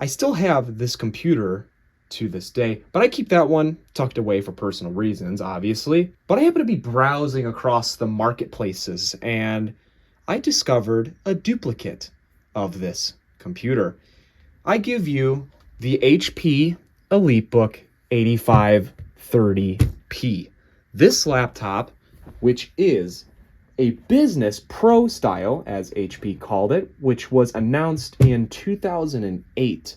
I still have this computer to this day, but I keep that one tucked away for personal reasons, obviously. But I happen to be browsing across the marketplaces and I discovered a duplicate of this computer. I give you the HP EliteBook 8530P. This laptop, which is a business pro style, as HP called it, which was announced in 2008.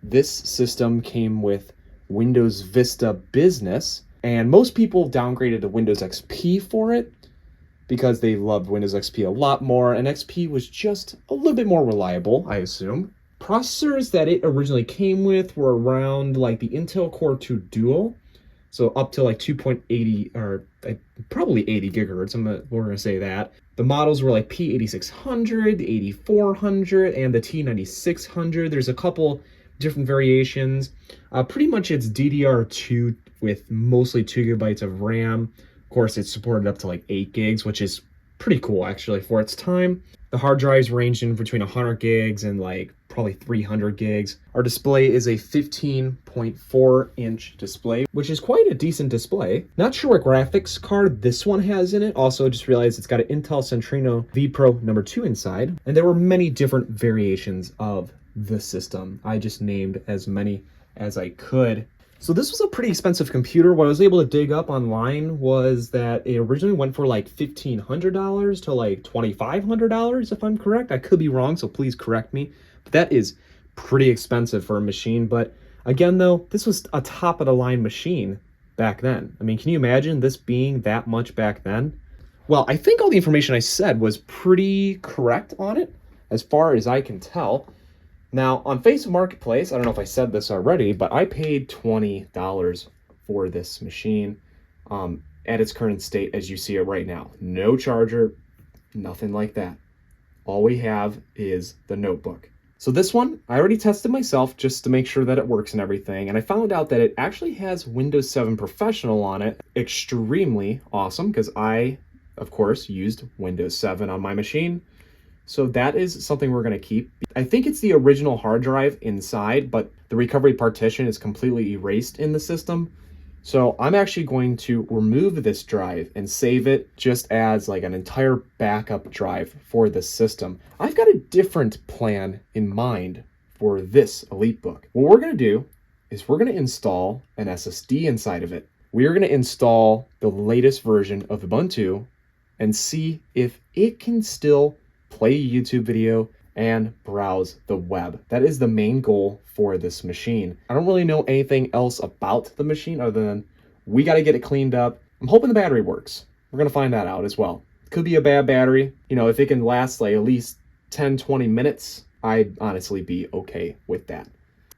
This system came with Windows Vista Business, and most people downgraded to Windows XP for it because they loved Windows XP a lot more, and XP was just a little bit more reliable, I assume. Processors that it originally came with were around like the Intel Core 2 Duo, so up to like 2.80 or probably 80 gigahertz. We're gonna say that. The models were like P8600, the 8400, and the T9600. There's a couple different variations. Pretty much it's DDR2 with mostly 2 gigabytes of RAM. Of course, it's supported up to like 8 gigs, which is pretty cool actually for its time. The hard drives ranged in between 100 gigs and like probably 300 gigs. Our display is a 15.4-inch display, which is quite a decent display. Not sure what graphics card this one has in it. Also, just realized it's got an Intel Centrino vPro number 2 inside. And there were many different variations of the system. I just named as many as I could. So this was a pretty expensive computer. What I was able to dig up online was that it originally went for like $1,500 to like $2,500, if I'm correct. I could be wrong, so please correct me. But that is pretty expensive for a machine. But again, though, this was a top-of-the-line machine back then. I mean, can you imagine this being that much back then? Well, I think all the information I said was pretty correct on it, as far as I can tell. Now, on Facebook Marketplace, I don't know if I said this already, but I paid $20 for this machine at its current state as you see it right now. No charger, nothing like that. All we have is the notebook. So this one, I already tested myself just to make sure that it works and everything, and I found out that it actually has Windows 7 Professional on it. Extremely awesome, because I, of course, used Windows 7 on my machine. So that is something we're going to keep. I think it's the original hard drive inside, but the recovery partition is completely erased in the system. So I'm actually going to remove this drive and save it just as like an entire backup drive for this system. I've got a different plan in mind for this EliteBook. What we're going to do is we're going to install an SSD inside of it. We are going to install the latest version of Ubuntu and see if it can still play a YouTube video and browse the web. That is the main goal for this machine. I don't really know anything else about the machine other than we got to get it cleaned up. I'm hoping the battery works. We're going to find that out as well. Could be a bad battery. You know, if it can last like at least 10, 20 minutes, I'd honestly be okay with that.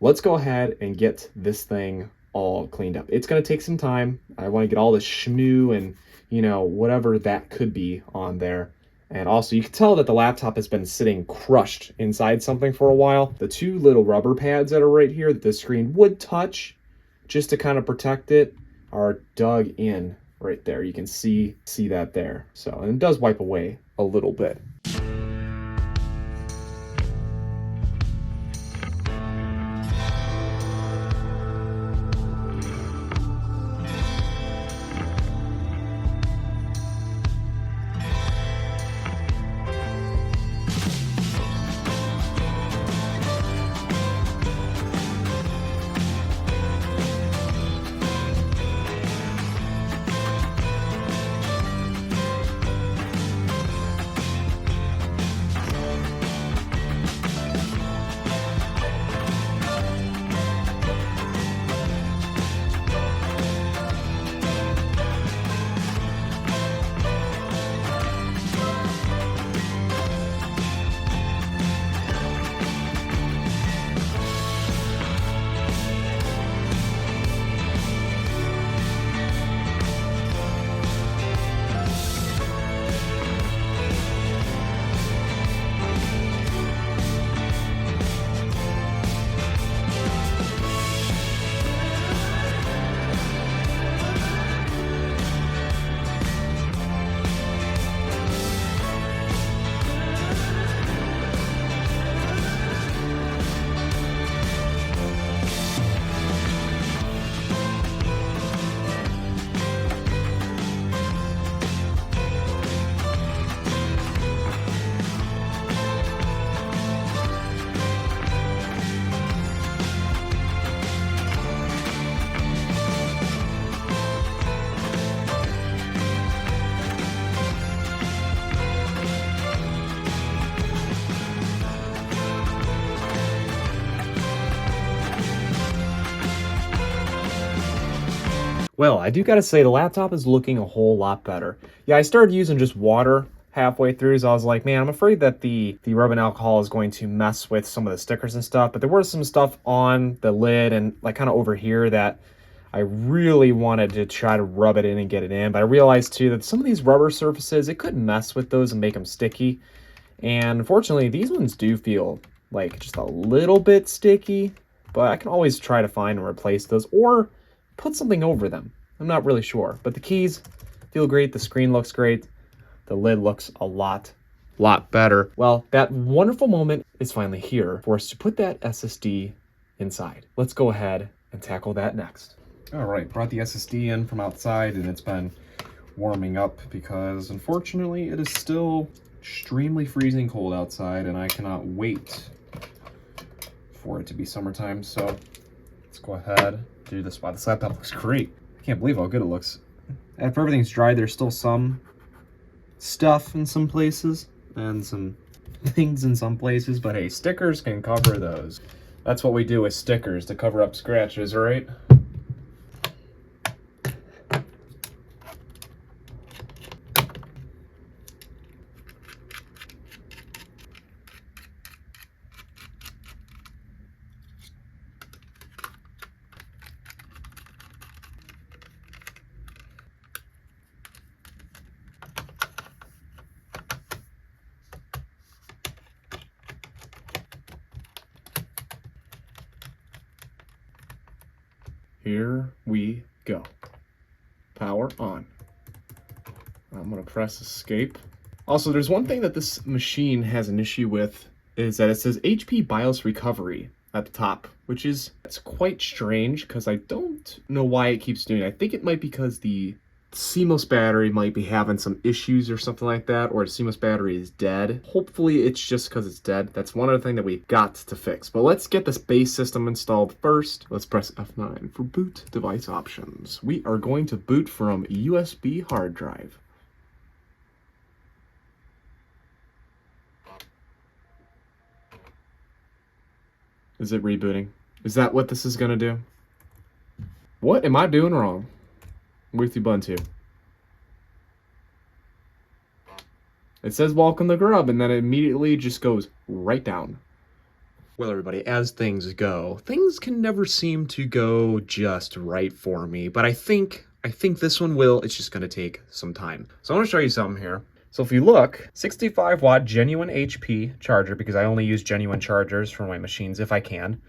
Let's go ahead and get this thing all cleaned up. It's going to take some time. I want to get all the shmoo and, you know, whatever that could be on there. And also, you can tell that the laptop has been sitting crushed inside something for a while. The two little rubber pads that are right here that the screen would touch, just to kind of protect it, are dug in right there. You can see that there. So, and it does wipe away a little bit. Well, I do gotta say the laptop is looking a whole lot better. Yeah, I started using just water halfway through, so I was like, man, I'm afraid that the rubbing alcohol is going to mess with some of the stickers and stuff, but there was some stuff on the lid and like kind of over here that I really wanted to try to rub it in and get it in, but I realized too that some of these rubber surfaces, it could mess with those and make them sticky. And unfortunately, these ones do feel like just a little bit sticky, but I can always try to find and replace those or put something over them. I'm not really sure, but the keys feel great. The screen looks great. The lid looks a lot better. Well, that wonderful moment is finally here for us to put that SSD inside. Let's go ahead and tackle that next. All right, brought the SSD in from outside and it's been warming up because unfortunately it is still extremely freezing cold outside and I cannot wait for it to be summertime. So let's go ahead and do this. Wow, this laptop looks great. I can't believe how good it looks. After everything's dry, there's still some stuff in some places and some things in some places, but hey, stickers can cover those. That's what we do with stickers, to cover up scratches, right? Here we go. Power on. I'm gonna press escape. Also, there's one thing that this machine has an issue with is that it says HP BIOS recovery at the top, which is, it's quite strange because I don't know why it keeps doing it. I think it might be because the CMOS battery might be having some issues or something like that, or the CMOS battery is dead. Hopefully it's just because it's dead. That's one other thing that we got to fix. But let's get this base system installed first. Let's press F9 for boot device options. We are going to boot from USB hard drive. Is it rebooting? Is that what this is gonna do? What am I doing wrong with Ubuntu? It says welcome to Grub, and then it immediately just goes right down. Well, everybody, as things go, things can never seem to go just right for me, but I think this one will. It's just gonna take some time. So I wanna show you something here. So if you look, 65 watt genuine HP charger, because I only use genuine chargers for my machines if I can.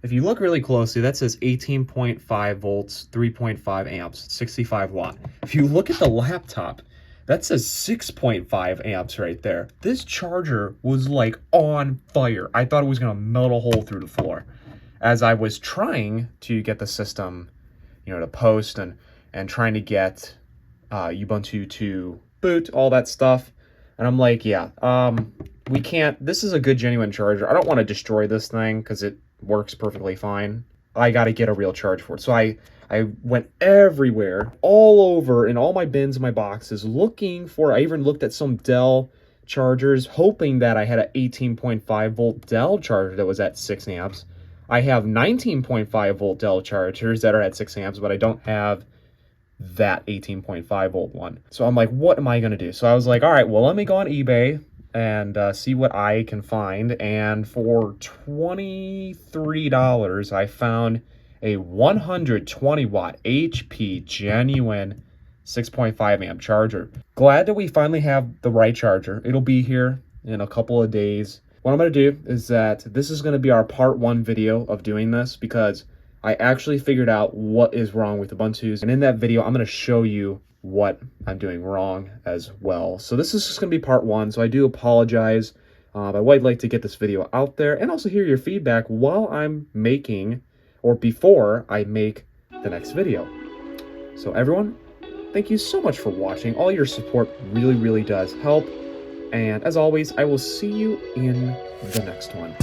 If you look really closely, that says 18.5 volts, 3.5 amps, 65 watt. If you look at the laptop, that says 6.5 amps right there. This charger was like on fire. I thought it was gonna melt a hole through the floor. As I was trying to get the system, to post and trying to get Ubuntu to boot, all that stuff. And I'm like, yeah, we can't, this is a good genuine charger. I don't want to destroy this thing because it works perfectly fine. I got to get a real charge for it. So I went everywhere, all over in all my bins and my boxes looking for, I even looked at some Dell chargers, hoping that I had an 18.5 volt Dell charger that was at 6 amps. I have 19.5 volt Dell chargers that are at 6 amps, but I don't have that 18.5 volt one. So I'm like, what am I going to do? So I was like, all right, well, let me go on eBay and see what I can find. And for $23, I found a 120 watt HP genuine 6.5 amp charger. Glad that we finally have the right charger. It'll be here in a couple of days. What I'm going to do is that this is going to be our part 1 video of doing this, because I actually figured out what is wrong with Ubuntu's. And in that video, I'm going to show you what I'm doing wrong as well. So this is just going to be part 1. So I do apologize. I would like to get this video out there and also hear your feedback while I'm making, or before I make, the next video. So everyone, thank you so much for watching. All your support really, really does help. And as always, I will see you in the next one.